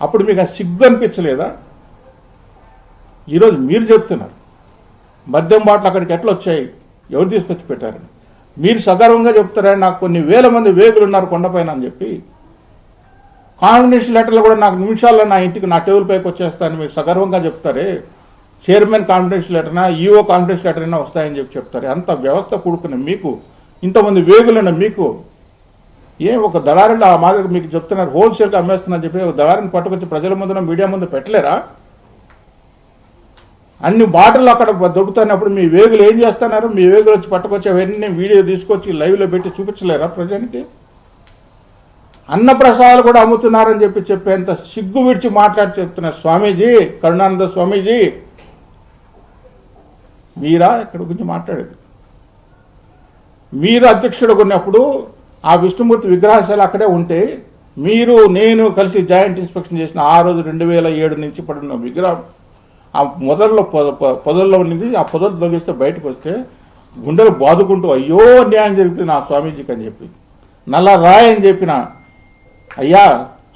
అప్పుడు మీకు సిగ్గు అనిపించలేదా? ఈరోజు మీరు చెప్తున్నారు మద్యం బాటలు అక్కడికి ఎట్లా వచ్చాయి, ఎవరు తీసుకొచ్చి పెట్టారని. మీరు సగర్వంగా చెప్తారా నాకు కొన్ని వేల మంది వేగులు ఉన్నారు కొండపైన అని చెప్పి. కాంబినేషన్ లెటర్లు కూడా నాకు నిమిషాల్లో నా ఇంటికి నా టేబుల్ పైకి వచ్చేస్తాయని మీరు సగర్వంగా చెప్తారే. చైర్మన్ కాంబినేషన్ లెటర్నా, ఈఓ కాంబినేషన్ లెటర్ అయినా వస్తాయని చెప్తారు. అంత వ్యవస్థ కూడుకున్న మీకు, ఇంతమంది వేగులున్న మీకు ఒక దళారులు ఆ మాదిరి మీకు చెప్తున్నారు హోల్సేల్గా అమ్మేస్తున్నారని చెప్పి ఒక దళారిని పట్టుకొచ్చి ప్రజల ముందున మీడియా ముందు పెట్టలేరా? అన్ని బాటలు అక్కడ దొరుకుతున్నప్పుడు మీ వేగులు ఏం చేస్తున్నారు? మీ వేగులు వచ్చి పట్టుకొచ్చి అవన్నీ వీడియో తీసుకొచ్చి లైవ్లో పెట్టి చూపించలేరా ప్రజలకి? అన్నప్రసాదాలు కూడా అమ్ముతున్నారని చెప్పేంత సిగ్గు విడిచి మాట్లాడి చెప్తున్నారు స్వామీజీ, కరుణానంద స్వామీజీ. మీరా ఇక్కడ గురించి మాట్లాడేది? మీరు అధ్యక్షుడు ఉన్నప్పుడు ఆ విష్ణుమూర్తి విగ్రహశాల అక్కడే ఉంటే మీరు నేను కలిసి జాయింట్ ఇన్స్పెక్షన్ చేసిన ఆ రోజు 2007 నుంచి పడిన విగ్రహం ఆ మొదల్లో పొదల్లో ఉన్నది. ఆ పొదలు తొలగిస్తే బయటకు వస్తే గుండెలు బాదుకుంటూ అయ్యో అన్యాయం జరిగింది ఆ స్వామీజీకి అని చెప్పి, నల్ల రాయి అని చెప్పిన, అయ్యా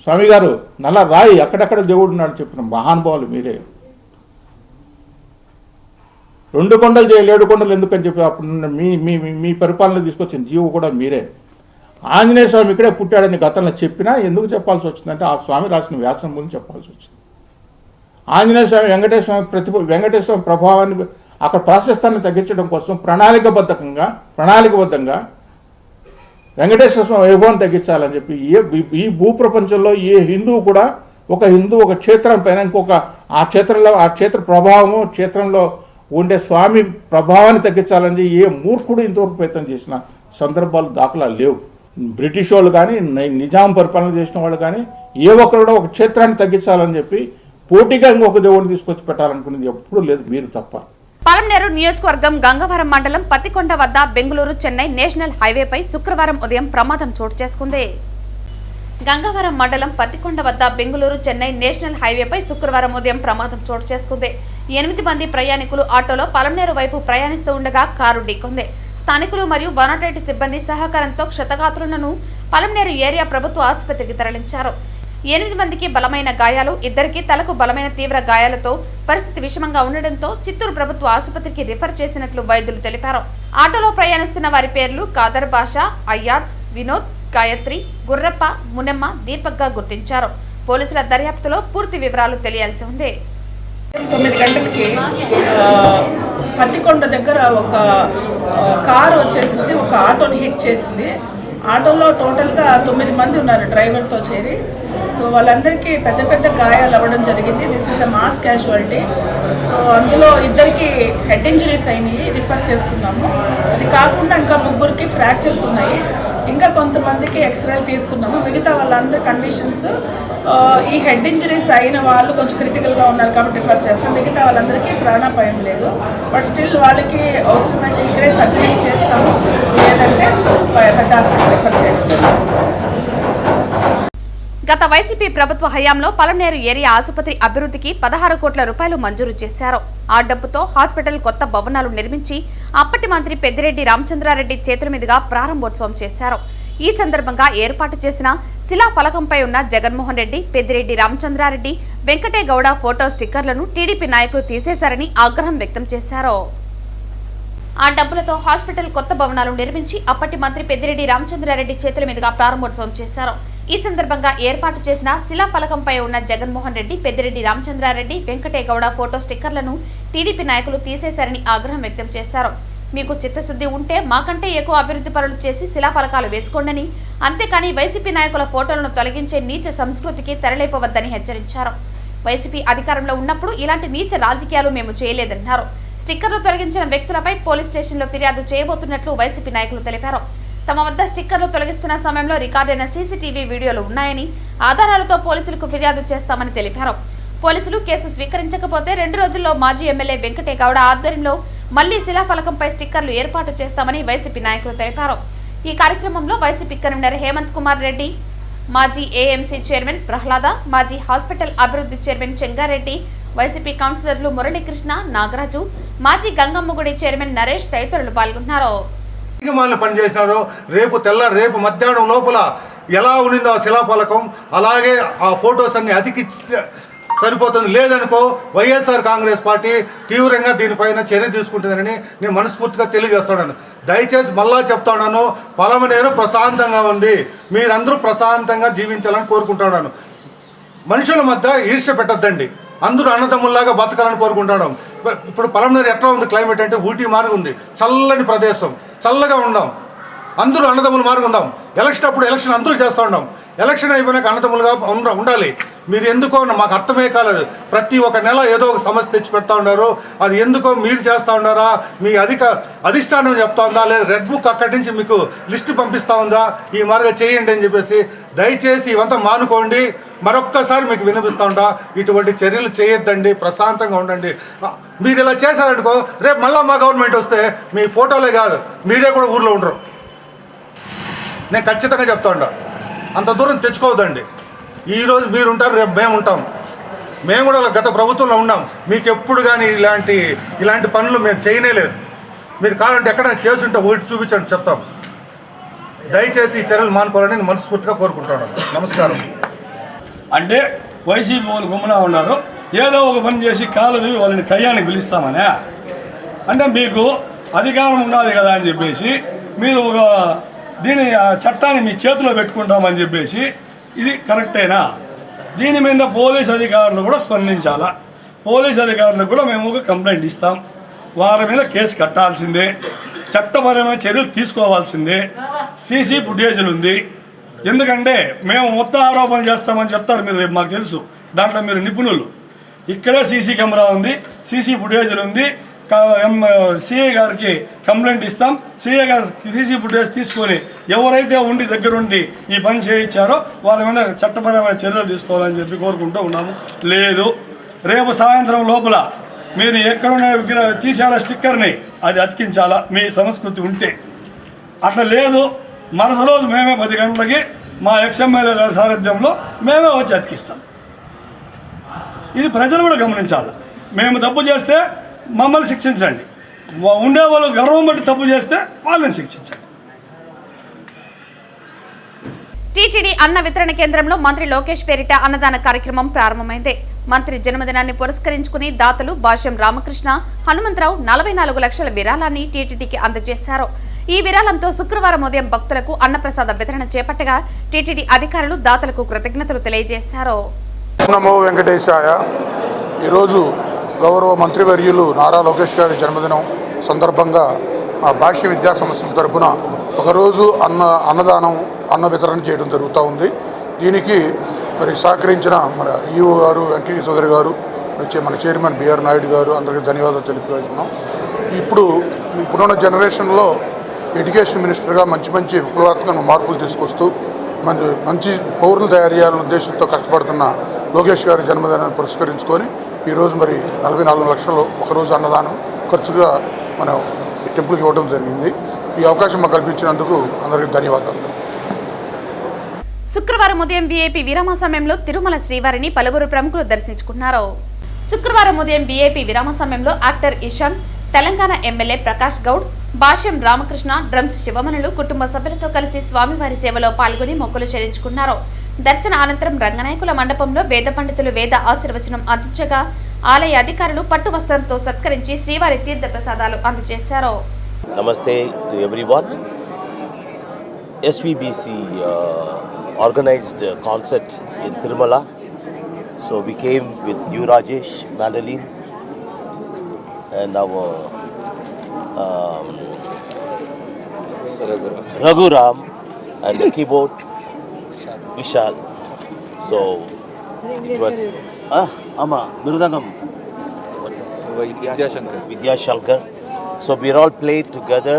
స్వామి గారు నల్ల రాయి అక్కడక్కడ దేవుడు ఉన్నాడు చెప్పిన మహానుభావులు మీరే. 2 కొండలు 7 కొండలు ఎందుకని చెప్పి అప్పుడు మీ పరిపాలన తీసుకొచ్చిన జీవు కూడా మీరే. ఆంజనేయ స్వామి ఇక్కడే పుట్టాడని గతంలో చెప్పినా ఎందుకు చెప్పాల్సి వచ్చిందంటే ఆ స్వామి రాసిన వ్యాసం ముందు చెప్పాల్సి వచ్చింది. ఆంజనేయ స్వామి వెంకటేశ్వర స్వామి ప్రభావాన్ని అక్కడ ప్రాశస్తాన్ని తగ్గించడం కోసం ప్రణాళికబద్ధంగా వెంకటేశ్వర స్వామి వైభవం తగ్గించాలని చెప్పి ఈ భూప్రపంచంలో ఏ హిందువు కూడా ఒక క్షేత్రం పైన ఇంకొక ఆ క్షేత్ర ప్రభావము క్షేత్రంలో ఉండే స్వామి ప్రభావాన్ని తగ్గించాలని ఏ మూర్ఖుడు ఇంతవరకు ప్రయత్నం చేసిన సందర్భాలు దాఖలా లేవు. బ్రిటిష్ వాళ్ళు కానీ నిజాం పరిపాలన చేసిన వాళ్ళు కానీ ఏ ఒక్కరు కూడా ఒక క్షేత్రాన్ని తగ్గించాలని చెప్పి పోటీగా ఇంకొక దేవుడిని తీసుకొచ్చి పెట్టాలనుకునేది ఎప్పుడూ లేదు, మీరు తప్ప. పలమనేరు నియోజకవర్గం గంగవరం మండలం పత్తికొండ వద్ద బెంగళూరు చెన్నై నేషనల్ హైవేపై శుక్రవారం ఉదయం ప్రమాదం చోటు చేసుకుంది. గంగవరం మండలం పత్తికొండ వద్ద బెంగళూరు చెన్నై నేషనల్ హైవేపై శుక్రవారం ఉదయం ప్రమాదం చోటు చేసుకుంది. 8 మంది ప్రయాణికులు ఆటోలో పలమనేరు వైపు ప్రయాణిస్తూ ఉండగా కారు ఢీకొంది. స్థానికులు మరియు 108 సిబ్బంది సహకారంతో క్షతగాత్రులను పలమనేరు ఏరియా ప్రభుత్వ ఆసుపత్రికి తరలించారు. 8 మందికి బలమైన గాయాలు, 2కి తలకు బలమైన తీవ్ర గాయాలతో పరిస్థితి విషమంగా ఉండడంతో చిత్తూరు ప్రభుత్వ ఆసుపత్రికి రిఫర్ చేసినట్లు వైద్యులు తెలిపారు. ఆటోలో ప్రయాణిస్తున్న వారి పేర్లు కాదర్ బాషా, అయ్యాజ్, వినోద్, గాయత్రి, గుర్రప్ప, మునెమ్మ, దీపక్ గా గుర్తించారు. పోలీసుల దర్యాప్తులో పూర్తి వివరాలు తెలియాల్సి ఉంది. 9 గంటలకి పత్తికొండ దగ్గర ఒక కారు వచ్చేసి ఒక ఆటోని హిట్ చేసింది. ఆటోలో టోటల్గా 9 మంది ఉన్నారు డ్రైవర్తో చేరి. సో వాళ్ళందరికీ పెద్ద పెద్ద గాయాలు అవ్వడం జరిగింది. This is a mass casualty. So అందులో 2కి హెడ్ ఇంజరీస్ అయినాయి, రిఫర్ చేస్తున్నాము. అది కాకుండా ఇంకా 3కి ఫ్రాక్చర్స్ ఉన్నాయి. ఇంకా కొంతమందికి ఎక్స్రేలు తీస్తున్నాము. మిగతా వాళ్ళందరి కండిషన్స్ ఈ హెడ్ ఇంజరీస్ అయిన వాళ్ళు కొంచెం క్రిటికల్గా ఉన్నారు కాబట్టి రిఫర్ చేస్తాం. మిగతా వాళ్ళందరికీ ప్రాణాపాయం లేదు. బట్ స్టిల్ వాళ్ళకి అవసరమైతే ఇక్కడే సర్జరీస్ చేస్తాము, లేదంటే పెద్ద హాస్పిటల్ రిఫర్ చేయడం. గత వైసీపీ ప్రభుత్వ హయాంలో పలమనేరు ఏరియా ఆసుపత్రి అభివృద్ధికి 16 కోట్ల రూపాయలు మంజూరు చేశారు. ఆ డబ్బుతో హాస్పిటల్ కొత్త భవనాలు నిర్మించి అప్పటి మంత్రి పెద్దిరెడ్డి రామచంద్రారెడ్డి చేతుల మీదుగా ప్రారంభోత్సవం చేశారు. ఈ సందర్భంగా ఏర్పాటు చేసిన శిలా ఫలకంపై ఉన్న జగన్మోహన్ రెడ్డి, పెద్దిరెడ్డి రామచంద్రారెడ్డి, వెంకటేగౌడ ఫోటో స్టిక్కర్లను టీడీపీ నాయకులు తీసేశారని ఆగ్రహం వ్యక్తం చేశారు. ఆ డబ్బులతో హాస్పిటల్ కొత్త భవనాలు నిర్మించి అప్పటి మంత్రి పెద్దిరెడ్డి రామచంద్రారెడ్డి చేతుల మీదుగా ప్రారంభోత్సవం చేశారు. ఈ సందర్భంగా ఏర్పాటు చేసిన శిలా ఫలకంపై ఉన్న జగన్మోహన్ రెడ్డి, పెద్దిరెడ్డి రామచంద్రారెడ్డి, వెంకటేగౌడ ఫోటో స్టిక్కర్లను టీడీపీ నాయకులు తీసేశారని ఆగ్రహం వ్యక్తం చేశారు. మీకు చిత్తశుద్ధి ఉంటే మాకంటే ఎక్కువ అభివృద్ధి పనులు చేసి శిలాఫలకాలు వేసుకోండని, అంతేకాని వైసీపీ నాయకుల ఫోటోలను తొలగించే నీచ సంస్కృతికి తెరలేపవద్దని హెచ్చరించారు. వైసీపీ అధికారంలో ఉన్నప్పుడు ఇలాంటి నీచ రాజకీయాలు మేము చేయలేదన్నారు. స్టిక్కర్లు తొలగించిన వ్యక్తులపై పోలీస్ స్టేషన్లో ఫిర్యాదు చేయబోతున్నట్లు వైసీపీ నాయకులు తెలిపారు. తమ వద్ద స్టిక్కర్లు తొలగిస్తున్న సమయంలో రికార్డైన సీసీటీవీ వీడియోలు ఉన్నాయని, ఆధారాలతో పోలీసులకు ఫిర్యాదు చేస్తామని తెలిపారు. పోలీసులు కేసు స్వీకరించకపోతే 2 రోజుల్లో మాజీ ఎమ్మెల్యే వెంకటేగౌడ ఆధ్వర్యంలో మళ్లీ శిలాఫలకంపై స్టిక్కర్లు ఏర్పాటు చేస్తామని వైసీపీ నాయకులు తెలిపారు. ఈ కార్యక్రమంలో వైసీపీ కన్వీనర్ హేమంత్ కుమార్ రెడ్డి, మాజీ ఏఎంసీ చైర్మన్ ప్రహ్లాద, మాజీ హాస్పిటల్ అభివృద్ధి చైర్మన్ చెంగారెడ్డి, వైసీపీ కౌన్సిలర్లు మురళీకృష్ణ, నాగరాజు, మాజీ గంగమ్మగుడి చైర్మన్ నరేష్ తదితరులు పాల్గొన్నారు. పనిచేసినారు. రేపు మధ్యాహ్నం లోపల ఎలా ఉండిందో ఆ శిలాఫలకం అలాగే ఆ ఫొటోస్ అన్ని అతికిస్తే సరిపోతుంది. లేదనుకో వైఎస్ఆర్ కాంగ్రెస్ పార్టీ తీవ్రంగా దీనిపైన చర్య తీసుకుంటుందని నేను మనస్ఫూర్తిగా తెలియజేస్తున్నాను. దయచేసి మళ్ళా చెప్తున్నాను, పలమనేరు ప్రశాంతంగా ఉంది, మీరందరూ ప్రశాంతంగా జీవించాలని కోరుకుంటున్నాను. మనుషుల మధ్య ఈర్ష్య పెట్టద్దండి, అందరూ అన్నదమ్ముల్లాగా బతకాలని కోరుకుంటున్నాం. ఇప్పుడు పలమనేరు ఎట్లా ఉంది క్లైమేట్ అంటే ఊటీ మార్గం ఉంది, చల్లని ప్రదేశం, చల్లగా ఉందాం, అందరూ అన్నదమ్ములు మార్గుందాం. ఎలక్షన్ అప్పుడు ఎలక్షన్ అందరూ చేస్తూ ఉన్నాం, ఎలక్షన్ అయిపోయినాక అన్నదమ్ములుగా ఉండాలి. మీరు ఎందుకో మాకు అర్థమే కాలేదు, ప్రతి ఒక్క నెల ఏదో ఒక సమస్య తెచ్చి పెడతా ఉన్నారు. అది ఎందుకో మీరు చేస్తూ ఉన్నారా, మీ అధిష్టానం చెప్తా ఉందా, లేదా రెడ్ బుక్ అక్కడి నుంచి మీకు లిస్టు పంపిస్తూ ఉందా, ఈ మార్గం చేయండి అని చెప్పేసి దయచేసి ఇవంతా మానుకోండి. మరొక్కసారి మీకు వినిపిస్తూ ఉంటా, ఇటువంటి చర్యలు చేయొద్దండి, ప్రశాంతంగా ఉండండి. మీరు ఇలా చేశారనుకో రేపు మళ్ళీ మా గవర్నమెంట్ వస్తే మీ ఫోటోలే కాదు మీరే కూడా ఊర్లో ఉండరు. నేను ఖచ్చితంగా చెప్తా ఉంటా, అంత దూరం తెచ్చుకోవద్దండి. ఈరోజు మీరు ఉంటారు, రేపు మేము ఉంటాం. మేము కూడా గత ప్రభుత్వంలో ఉన్నాం. మీకు ఎప్పుడు కానీ ఇలాంటి పనులు మేము చేయనేలేదు. మీరు కావాలంటే ఎక్కడైనా చేసుంటే ఒకటి చూపించండి, చెప్తాం. దయచేసి ఈ చర్యలు మానుకోవాలని నేను మనస్ఫూర్తిగా కోరుకుంటున్నాను. నమస్కారం. అంటే వైసీపీ వాళ్ళు గుమ్మనా ఉన్నారు, ఏదో ఒక పని చేసి కాలది వాళ్ళని కయ్యానికి పిలుస్తామనే. అంటే మీకు అధికారం ఉండాలి కదా అని చెప్పేసి మీరు ఒక చట్టాన్ని మీ చేతిలో పెట్టుకుంటామని చెప్పేసి ఇది కరెక్టేనా? దీని మీద పోలీస్ అధికారులు కూడా స్పందించాలా. పోలీస్ అధికారులకు కూడా మేము ఒక కంప్లైంట్ ఇస్తాం, వారి మీద కేసు కట్టాల్సిందే, చట్టపరమైన చర్యలు తీసుకోవాల్సిందే. సీసీ ఫుటేజీలు ఉంది, ఎందుకంటే మేము మొత్తం ఆరోపణలు చేస్తామని చెప్తారు మీరు, రేపు మాకు తెలుసు, దాంట్లో మీరు నిపుణులు. ఇక్కడే సీసీ కెమెరా ఉంది, సీసీ ఫుటేజీలు ఉంది, సిఐ గారికి కంప్లైంట్ ఇస్తాం. సిఐ గారు సీసీ ఫుటేజ్ తీసుకొని ఎవరైతే ఉండి దగ్గరుండి ఈ పని చేయించారో వాళ్ళ మీద చట్టపరమైన చర్యలు తీసుకోవాలని చెప్పి కోరుకుంటూ ఉన్నాము. లేదు, రేపు సాయంత్రం లోపల మీరు ఎక్కడ తీసారా స్టిక్కర్ని అది అతికించాలా మీ సంస్కృతి ఉంటే. అట్లా లేదు, మరుసటి రోజు మేమే 10 గంటలకి మా ఎక్స్ఎమ్మెల్యే గారి సారథ్యంలో మేమే వచ్చి అతికిస్తాం. ఇది ప్రజలు కూడా గమనించాలి. మేము తప్పు చేస్తే మమ్మల్ని శిక్షించండి, ఉండేవాళ్ళు గర్వం బట్టి తప్పు చేస్తే వాళ్ళని శిక్షించండి. టీటీడీ అన్న వితరణ కేంద్రంలో మంత్రి లోకేష్ పేరిట అన్నదాన కార్యక్రమం ప్రారంభమైంది. మంత్రి జన్మదినాన్ని పురస్కరించుకుని దాతలు భాష్యం రామకృష్ణ, హనుమంతరావు 44 లక్షల విరాళాన్ని టీటీడీకి అందజేశారు. ఈ విరాళంతో శుక్రవారం ఉదయం భక్తులకు అన్నప్రసాద వితరణ చేపట్టగా టీటీడీ అధికారులు దాతలకు కృతజ్ఞతలు తెలియజేశారు. నమో వెంకటేశాయ. ఈరోజు గౌరవ మంత్రివర్యులు నారా లోకేష్ గారి జన్మదినం సందర్భంగా మా భాష్య విద్యా సంస్థల తరపున ఒకరోజు అన్న వితరణ చేయడం జరుగుతూ ఉంది. దీనికి మరి సహకరించిన మన ఈఓ గారు వెంకయ్య చౌదరి గారు, మన చైర్మన్ బిఆర్ నాయుడు గారు అందరికీ ధన్యవాదాలు తెలుపుతున్నాం. ఇప్పుడున్న జనరేషన్లో ఎడ్యుకేషన్ మినిస్టర్గా మంచి విప్లవాత్మక మార్పులు తీసుకొస్తూ మంచి పౌరులు తయారు చేయాలనే ఉద్దేశంతో కష్టపడుతున్న లోకేష్ గారి జన్మదినాన్ని పురస్కరించుకొని ఈరోజు మరి 44 లక్షలు ఒకరోజు అన్నదానం ఖర్చుగా మనం ఈ టెంపుల్కి ఇవ్వడం జరిగింది. ఈ అవకాశం మాకు కల్పించినందుకు అందరికీ ధన్యవాదాలు. శుక్రవారం ఉదయం వీఐపీ విరామ సమయంలో తిరుమల శ్రీవారిని పలువురు ప్రముఖులు దర్శించుకున్నారు. శుక్రవారం ఉదయం వీఐపీ విరామ సమయంలో యాక్టర్ ఇషాన్, తెలంగాణ ఎమ్మెల్యే ప్రకాష్ గౌడ్, భాష్యం రామకృష్ణ, డ్రమ్స్ శివమణులు కుటుంబ సభ్యులతో కలిసి స్వామివారి సేవలో పాల్గొని మొక్కులు చెల్లించుకున్నారు. దర్శన అనంతరం రంగనాయకుల మండపంలో వేద పండితులు వేద ఆశీర్వచనం అందించగా ఆలయ అధికారులు పట్టు వస్త్రంతో సత్కరించి శ్రీవారి తీర్థ ప్రసాదాలు అందజేశారు. నమస్తే to everyone. SVBC organized a concert in Tirumala. So we came with you Rajesh, Madeline, and our Raghuram, and the keyboard Vishal. So it was Mirudangam. Vidya Shankar. So we all played together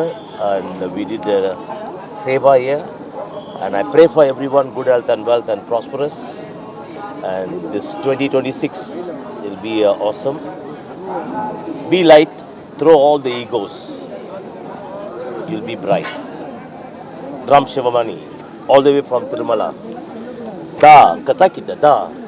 and we did a seva here. And I pray for everyone good health and wealth and prosperous. And this 2026 will be awesome. Be light, throw all the egos. You'll be bright. Drum Shivamani, all the way from Tirumala. Da, Katakita, da.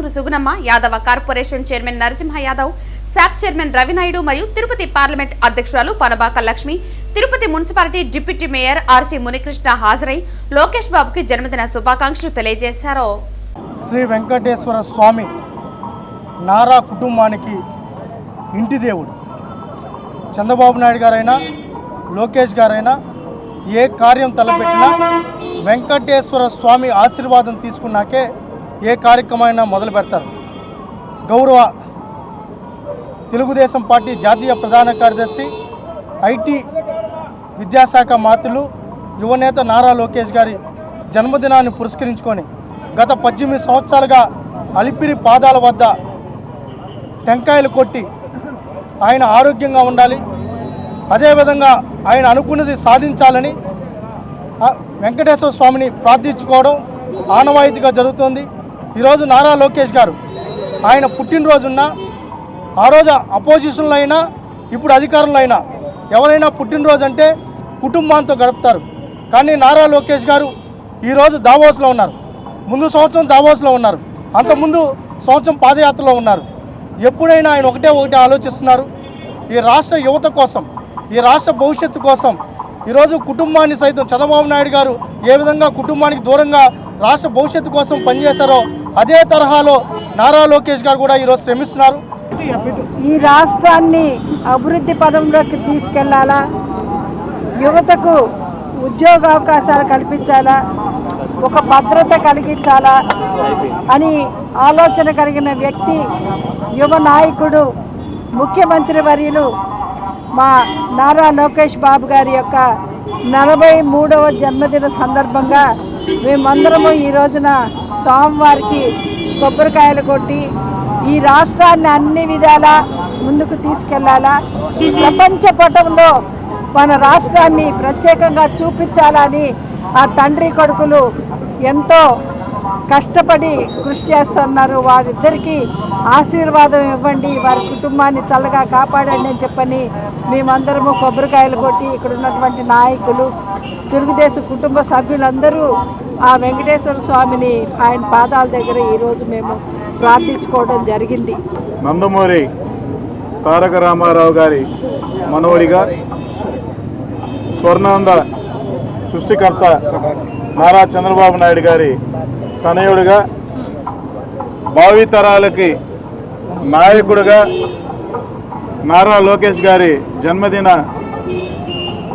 Kanuru Sugunamma, Yadava corporation chairman Narasimha Yadav, SAAP chairman Ravinaidu మరియు Tirupati parliament అధ్యక్షురాలు Panabaka Lakshmi, Tirupati municipality deputy mayor RC Munikrishna హాజరై లోకేష్ బాబుకి జన్మదిన శుభాకాంక్షలు తెలియజేశారు. శ్రీ వెంకటేశ్వర స్వామి నారా కుటుంబానికి ఇంటి దేవుడు. చంద్రబాబు నాయుడు గారైనా లోకేష్ గారైనా ఏ కార్యం తలపెట్టినా వెంకటేశ్వర స్వామి ఆశీర్వాదం తీసుకున్నాకే ఏ కార్యక్రమమైనా మొదలు పెడతారు. గౌరవ తెలుగుదేశం పార్టీ జాతీయ ప్రధాన కార్యదర్శి, ఐటీ విద్యాశాఖ మంత్రులు, యువనేత నారా లోకేష్ గారి జన్మదినాన్ని పురస్కరించుకొని గత 18 సంవత్సరాలుగా అలిపిరి పాదాల వద్ద టెంకాయలు కొట్టి ఆయన ఆరోగ్యంగా ఉండాలి, అదేవిధంగా ఆయన అనుకున్నది సాధించాలని వెంకటేశ్వర స్వామిని ప్రార్థించుకోవడం ఆనవాయితీగా జరుగుతోంది. ఈరోజు నారా లోకేష్ గారు ఆయన పుట్టినరోజున్న ఆ రోజు అపోజిషన్లో అయినా ఇప్పుడు అధికారంలో అయినా ఎవరైనా పుట్టినరోజు అంటే కుటుంబాంతో గడుపుతారు. కానీ నారా లోకేష్ గారు ఈరోజు దావోస్లో ఉన్నారు, ముందు సంవత్సరం దావోస్లో ఉన్నారు, అంతకుముందు సంవత్సరం పాదయాత్రలో ఉన్నారు. ఎప్పుడైనా ఆయన ఒకటే ఆలోచిస్తున్నారు, ఈ రాష్ట్ర యువత కోసం, ఈ రాష్ట్ర భవిష్యత్తు కోసం. ఈరోజు కుటుంబాన్ని సైతం చంద్రబాబు నాయుడు గారు ఏ విధంగా కుటుంబానికి దూరంగా రాష్ట్ర భవిష్యత్తు కోసం పనిచేశారో అదే తరహాలో నారా లోకేష్ గారు కూడా ఈరోజు శ్రమిస్తున్నారు. ఈ రాష్ట్రాన్ని అభివృద్ధి పదంలోకి తీసుకెళ్లాలా, యువతకు ఉద్యోగ అవకాశాలు కల్పించాలా, ఒక భద్రత కలిగించాలా అని ఆలోచన కలిగిన వ్యక్తి, యువ నాయకుడు, ముఖ్యమంత్రి వర్యులు మా నారా లోకేష్ బాబు గారి యొక్క 43వ జన్మదిన సందర్భంగా మేమందరము ఈ రోజున స్వామివారికి కొబ్బరికాయలు కొట్టి ఈ రాష్ట్రాన్ని అన్ని విధాలా ముందుకు తీసుకెళ్లాలా, ప్రపంచ పటంలో మన రాష్ట్రాన్ని ప్రత్యేకంగా చూపించాలని ఆ తండ్రి కొడుకులు ఎంతో కష్టపడి కృషి చేస్తున్నారు. వారిద్దరికీ ఆశీర్వాదం ఇవ్వండి, వారి కుటుంబాన్ని చల్లగా కాపాడండి అని చెప్పని మేమందరము కొబ్బరికాయలు కొట్టి ఇక్కడ ఉన్నటువంటి నాయకులు, తెలుగుదేశం కుటుంబ సభ్యులందరూ ఆ వెంకటేశ్వర స్వామిని ఆయన పాదాల దగ్గర ఈరోజు మేము ప్రార్థించుకోవడం జరిగింది. నందమూరి తారక రామారావు గారి మనవడిగా, స్వర్ణాంధ్ర సృష్టికర్త నారా చంద్రబాబు నాయుడు గారి తనయుడిగా, భావితరాలకి నాయకుడిగా నారా లోకేష్ గారి జన్మదిన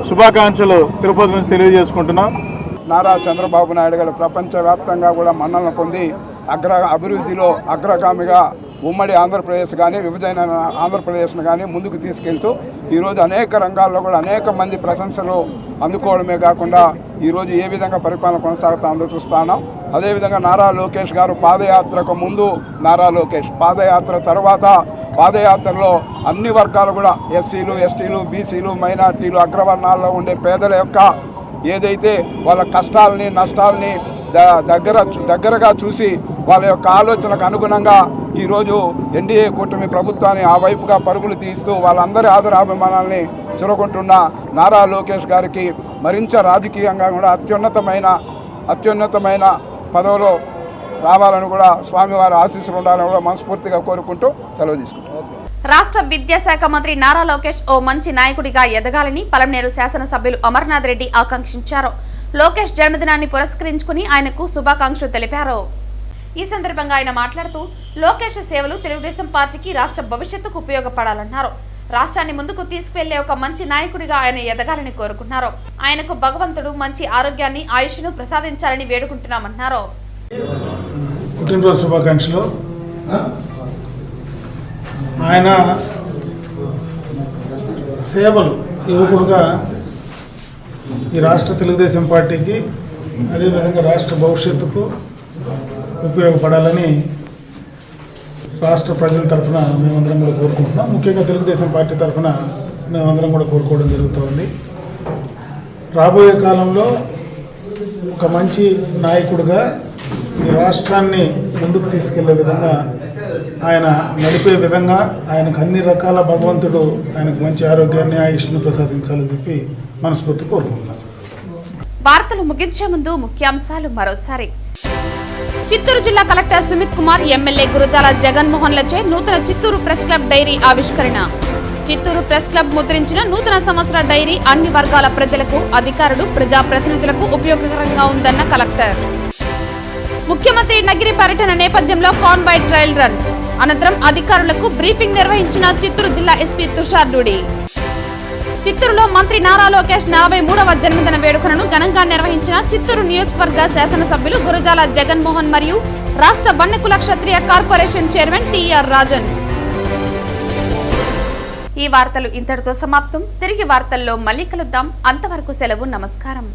శుభాకాంక్షలు తిరుపతి నుంచి తెలియజేసుకుంటున్నాం. నారా చంద్రబాబు నాయుడు గారు ప్రపంచవ్యాప్తంగా కూడా మన్నలను పొంది అభివృద్ధిలో అగ్రగామిగా ఉమ్మడి ఆంధ్రప్రదేశ్ కానీ విభజన ఆంధ్రప్రదేశ్ను కానీ ముందుకు తీసుకెళ్తూ ఈరోజు అనేక రంగాల్లో కూడా అనేక మంది ప్రశంసలు అందుకోవడమే కాకుండా ఈరోజు ఏ విధంగా పరిపాలన కొనసాగుతుందో చూస్తున్నాం. అదేవిధంగా నారా లోకేష్ గారు పాదయాత్రకు ముందు నారా లోకేష్, పాదయాత్ర తర్వాత పాదయాత్రలో అన్ని వర్గాలు కూడా ఎస్సీలు, ఎస్టీలు, బీసీలు, మైనార్టీలు, అగ్రవర్ణాల్లో ఉండే పేదల యొక్క ఏదైతే వాళ్ళ కష్టాలని నష్టాలని దగ్గరగా చూసి వాళ్ళ యొక్క ఆలోచనకు అనుగుణంగా ఈరోజు ఎన్డీఏ కూటమి ప్రభుత్వాన్ని ఆ వైపుగా పరుగులు తీస్తూ వాళ్ళందరి ఆదరాభిమానాల్ని చురగొంటున్న నారా లోకేష్ గారికి మరింత రాజకీయంగా కూడా అత్యున్నతమైన పదవిలో రావాలని కూడా స్వామివారి ఆశీస్సులు ఉండాలని కూడా మనస్ఫూర్తిగా కోరుకుంటూ సెలవు తీసుకుంటాం. రాష్ట్ర విద్యాశాఖ మంత్రి నారా లోకేష్ ఓ మంచి నాయకుడిగా ఎదగాలని పలమనేరు శాసనసభ్యులు అమర్నాథ్ రెడ్డి ఆకాంక్షించారు. లోకేష్ జన్మదినాన్ని పురస్కరించుకుని ఆయనకు శుభాకాంక్షలు తెలిపారు. ఈ సందర్భంగా ఆయన మాట్లాడుతూ లోకేష్ సేవలు తెలుగుదేశం పార్టీకి రాష్ట్ర భవిష్యత్తుకు ఉపయోగపడాలన్నారు. రాష్ట్రాన్ని ముందుకు తీసుకువెళ్లే ఒక మంచి నాయకుడిగా ఆయన ఎదగాలని కోరుకున్నారు. ఆయనకు భగవంతుడు మంచి ఆరోగ్యాన్ని, ఆయుష్ను ప్రసాదించాలని వేడుకుంటున్నామన్నారు. పుట్టినరోజు శుభాకాంక్షలు. ఆయన సేవలు యువకుడుగా ఈ రాష్ట్ర తెలుగుదేశం పార్టీకి, అదేవిధంగా రాష్ట్ర భవిష్యత్తుకు ఉపయోగపడాలని రాష్ట్ర ప్రజల తరఫున మేమందరం కూడా కోరుకుంటున్నాం. ముఖ్యంగా తెలుగుదేశం పార్టీ తరఫున మేమందరం కూడా కోరుకోవడం జరుగుతుంది. రాబోయే కాలంలో ఒక మంచి నాయకుడిగా ఈ రాష్ట్రాన్ని ముందుకు తీసుకెళ్లే విధంగా ఆయన నడిపే విధంగా ఆయనకు అన్ని రకాల భగవంతుడు ఆయనకు మంచి ఆరోగ్యాన్ని ఆయుష్ను ప్రసాదించాలని చెప్పి మనస్ఫూర్తి కోరుకుంటున్నాను. వార్తలు ముగించే ముందు ముఖ్యాంశాలు మరోసారి. చిత్తూరు జిల్లా కలెక్టర్ సుమిత్ కుమార్, ఎమ్మెల్యే గురజాల జగన్మోహన్లచే నూతన చిత్తూరు ప్రెస్ క్లబ్ డైరీ ఆవిష్కరణ. చిత్తూరు ప్రెస్ క్లబ్ ముద్రించిన నూతన సంవత్సర డైరీ అన్ని వర్గాల ప్రజలకు, అధికారులు, ప్రజాప్రతినిధులకు ఉపయోగకరంగా ఉందన్న కలెక్టర్. ముఖ్యమంత్రి నగిరి పర్యటన నేపథ్యంలో కాన్వాయ్ ట్రయల్ రన్ అనంతరం అధికారులకు బ్రీఫింగ్ నిర్వహించిన చిత్తూరు జిల్లా ఎస్పీ తుషార్ డూడి. చిత్తూరులో మంత్రి నారా లోకేష్ 43వ జన్మదిన వేడుకలను ఘనంగా నిర్వహించిన చిత్తూరు నియోజకవర్గ శాసనసభ్యులు గురజాల జగన్మోహన్ మరియు రాష్ట్ర వన్యకుల క్షత్రియ కార్పొరేషన్ చైర్మన్ టిఆర్ రాజన్. ఈ వార్తలు ఇంతటితో సమాప్తం. తిరిగి వార్తల్లో మళ్ళీ కలుద్దాం. అంతవరకు సెలవు. నమస్కారం.